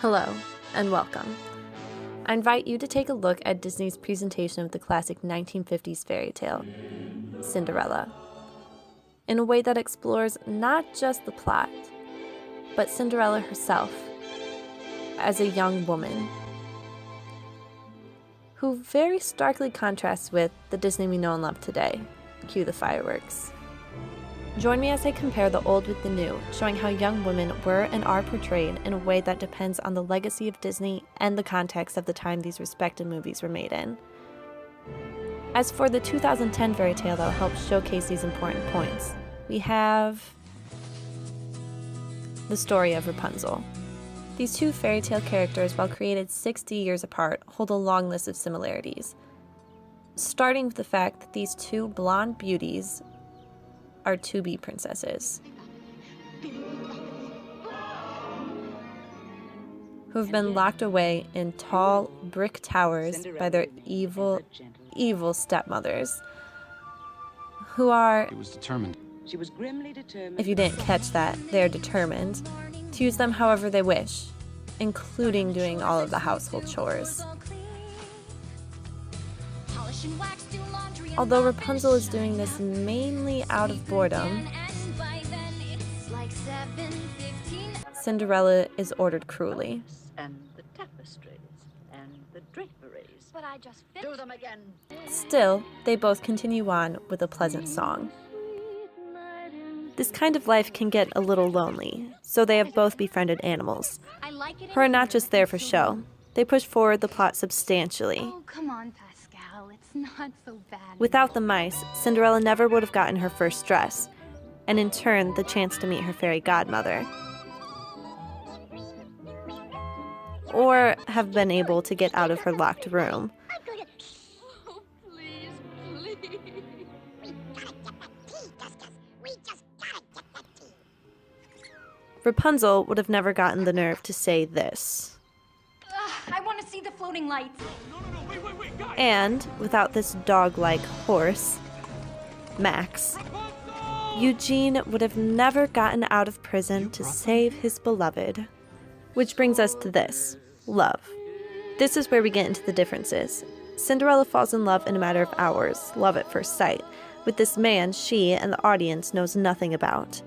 Hello, and welcome. I invite you to take a look at Disney's presentation of the classic 1950s fairy tale, Cinderella, in a way that explores not just the plot, but Cinderella herself as a young woman who very starkly contrasts with the Disney we know and love today. Cue the fireworks. Join me as I compare the old with the new, showing how young women were and are portrayed in a way that depends on the legacy of Disney and the context of the time these respected movies were made in. As for the 2010 fairy tale that will help showcase these important points, we have the story of Rapunzel. These two fairy tale characters, while created 60 years apart, hold a long list of similarities, starting with the fact that these two blonde beauties are to-be princesses who've been locked away in tall brick towers by their evil stepmothers, who are, She was grimly determined. if you didn't catch that, they're determined to use them however they wish, including doing all of the household chores. Although Rapunzel is doing this mainly out of boredom, Cinderella is ordered cruelly. And the tapestries and the draperies. But I just finished. Do them again. Still, they both continue on with a pleasant song. This kind of life can get a little lonely, so they have both befriended animals, I like it. who are not just there for show. They push forward the plot substantially. Oh, come on, Pascal. It's not so bad. Without the mice, Cinderella never would have gotten her first dress, and in turn, the chance to meet her fairy godmother, or have been able to get out of her locked room. Oh, please, please. Rapunzel would have never gotten the nerve to say this. I want to see the floating lights. And, without this dog-like horse, Max, Eugene would have never gotten out of prison to save his beloved. Which brings us to this, love. This is where we get into the differences. Cinderella falls in love in a matter of hours, love at first sight, with this man she and the audience knows nothing about.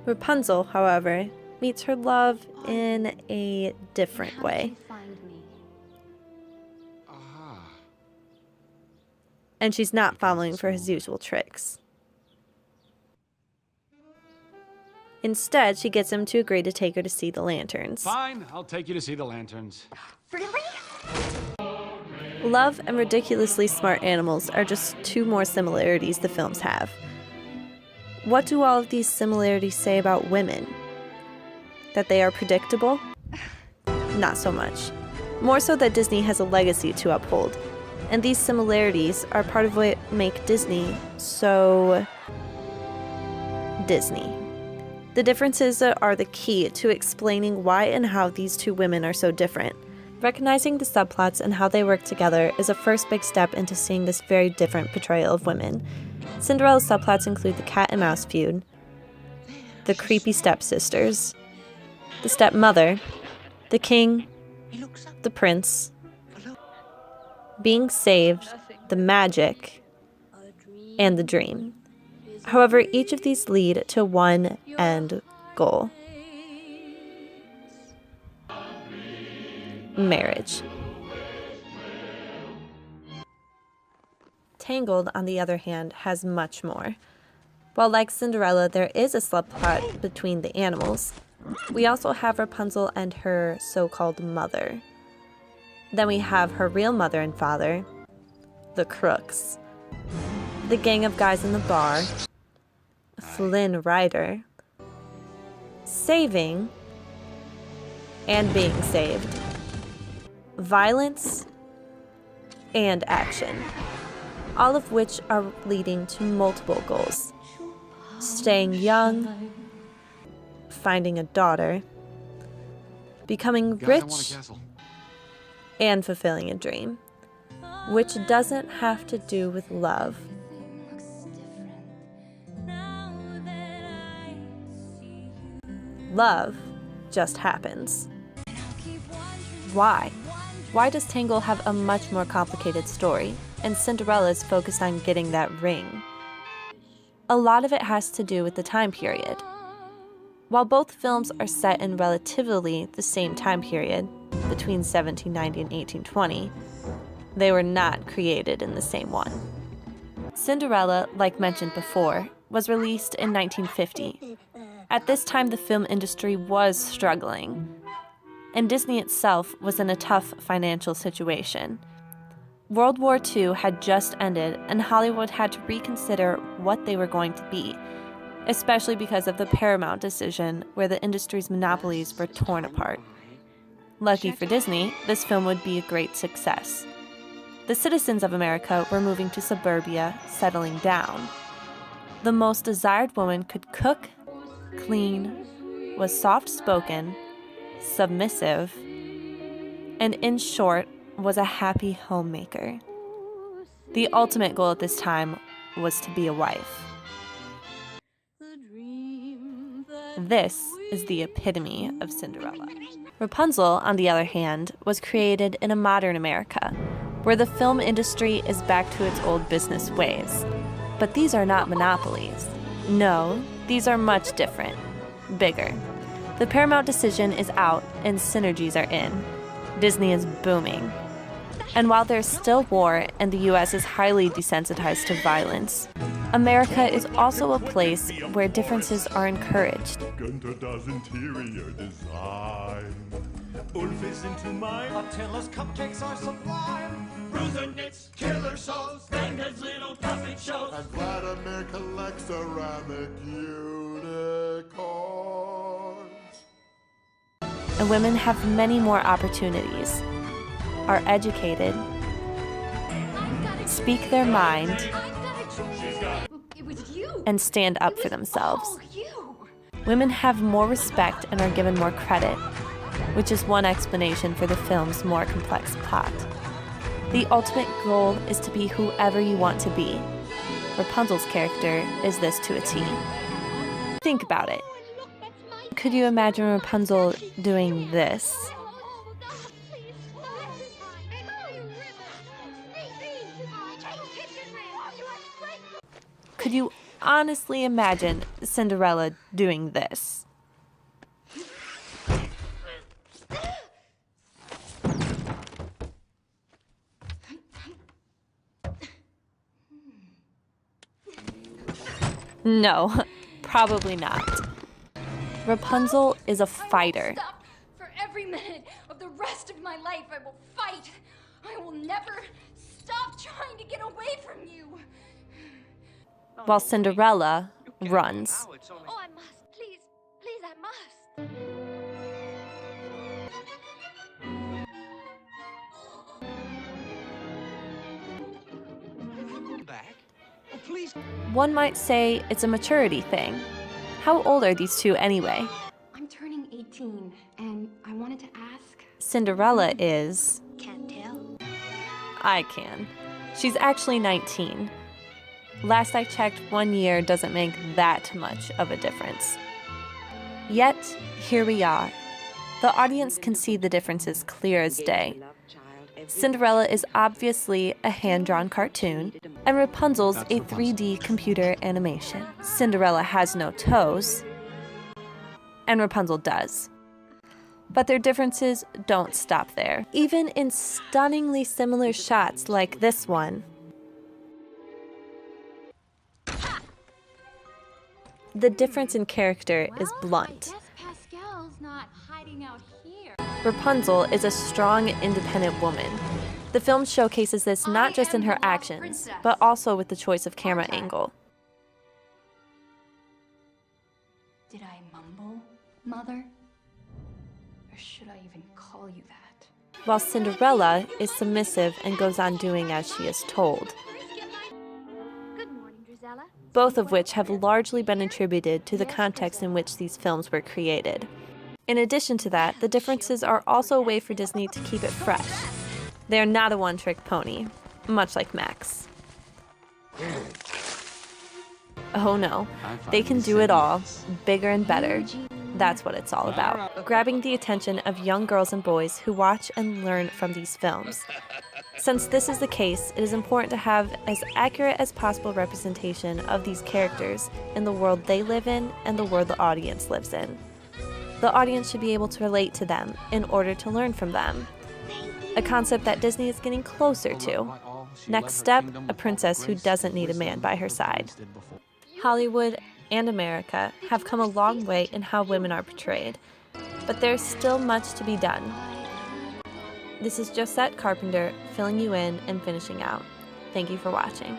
Rapunzel, however, meets her love in a different way. Find me. And she's not following for his usual tricks. Instead, she gets him to agree to take her to see the lanterns. Fine, I'll take you to see the lanterns. Really? Love and ridiculously smart animals are just two more similarities the films have. What do all of these similarities say about women? That they are predictable? Not so much. More so that Disney has a legacy to uphold, and these similarities are part of what make Disney so Disney. The differences are the key to explaining why and how these two women are so different. Recognizing the subplots and how they work together is a first big step into seeing this very different portrayal of women. Cinderella's subplots include the cat and mouse feud, the creepy stepsisters, the stepmother, the king, the prince, being saved, the magic, and the dream. However, each of these lead to one end goal: marriage. Tangled, on the other hand, has much more. While like Cinderella, there is a subplot between the animals, we also have Rapunzel and her so-called mother. Then we have her real mother and father, the crooks, the gang of guys in the bar, Flynn Rider, saving and being saved, violence and action, all of which are leading to multiple goals: staying young, finding a daughter, becoming rich, and fulfilling a dream, which doesn't have to do with love. Love just happens. why? Why does Tangle have a much more complicated story, and Cinderella's focused on getting that ring? A lot of it has to do with the time period. While both films are set in relatively the same time period, between 1790 and 1820, they were not created in the same one. Cinderella, like mentioned before, was released in 1950. At this time, the film industry was struggling, and Disney itself was in a tough financial situation. World War II had just ended, and Hollywood had to reconsider what they were going to be, especially because of the Paramount decision, where the industry's monopolies were torn apart. Lucky for Disney, this film would be a great success. The citizens of America were moving to suburbia, settling down. The most desired woman could cook, clean, was soft-spoken, submissive, and in short, was a happy homemaker. The ultimate goal at this time was to be a wife. This is the epitome of Cinderella. Rapunzel, on the other hand, was created in a modern America, where the film industry is back to its old business ways. But these are not monopolies. No, these are much different, bigger. The Paramount decision is out and synergies are in. Disney is booming. And while there's still war and the US is highly desensitized to violence, America is also a place where differences are encouraged. Günther does interior design. Ulf is into mine. Attila's cupcakes are sublime. Bruiser knits killer shows. Stan does little puppet shows. And Vladimir collects ceramic unicorns. And women have many more opportunities, are educated, speak their mind, It was you. and stand up for themselves. Oh, you. Women have more respect and are given more credit, which is one explanation for the film's more complex plot. The ultimate goal is to be whoever you want to be. Rapunzel's character is this to a T. Think about it. Could you imagine Rapunzel doing this? Could you honestly imagine Cinderella doing this? No, probably not. Rapunzel is a fighter. Stop. For every minute of the rest of my life, I will fight. I will never stop trying to get away from you. While Cinderella runs. Oh, I must. Please. Please, I must. One might say it's a maturity thing. How old are these two anyway? I'm turning 18, and I wanted to ask. Cinderella is... Can't tell. I can. She's actually 19. Last I checked, 1 year doesn't make that much of a difference. Yet, here we are. The audience can see the differences clear as day. Cinderella is obviously a hand-drawn cartoon, and Rapunzel's a 3D computer animation. Cinderella has no toes, and Rapunzel does. But their differences don't stop there. Even in stunningly similar shots like this one, the difference in character is blunt. I guess Pascal's not hiding out here. Rapunzel is a strong, independent woman. The film showcases this not just in her actions, but also with the choice of camera angle. Did I mumble, Mother? Or should I even call you that? While Cinderella is submissive and goes on doing as she is told. Good morning, Drizella. Both of which have largely been attributed to the context in which these films were created. In addition to that, the differences are also a way for Disney to keep it fresh. They are not a one-trick pony, much like Max. Oh no, they can do it all, bigger and better. That's what it's all about, grabbing the attention of young girls and boys who watch and learn from these films. Since this is the case, it is important to have as accurate as possible representation of these characters in the world they live in and the world the audience lives in. The audience should be able to relate to them in order to learn from them, a concept that Disney is getting closer to. Next step, a princess who doesn't need a man by her side. Hollywood and America have come a long way in how women are portrayed, but there's still much to be done. This is Josette Carpenter filling you in and finishing out. Thank you for watching.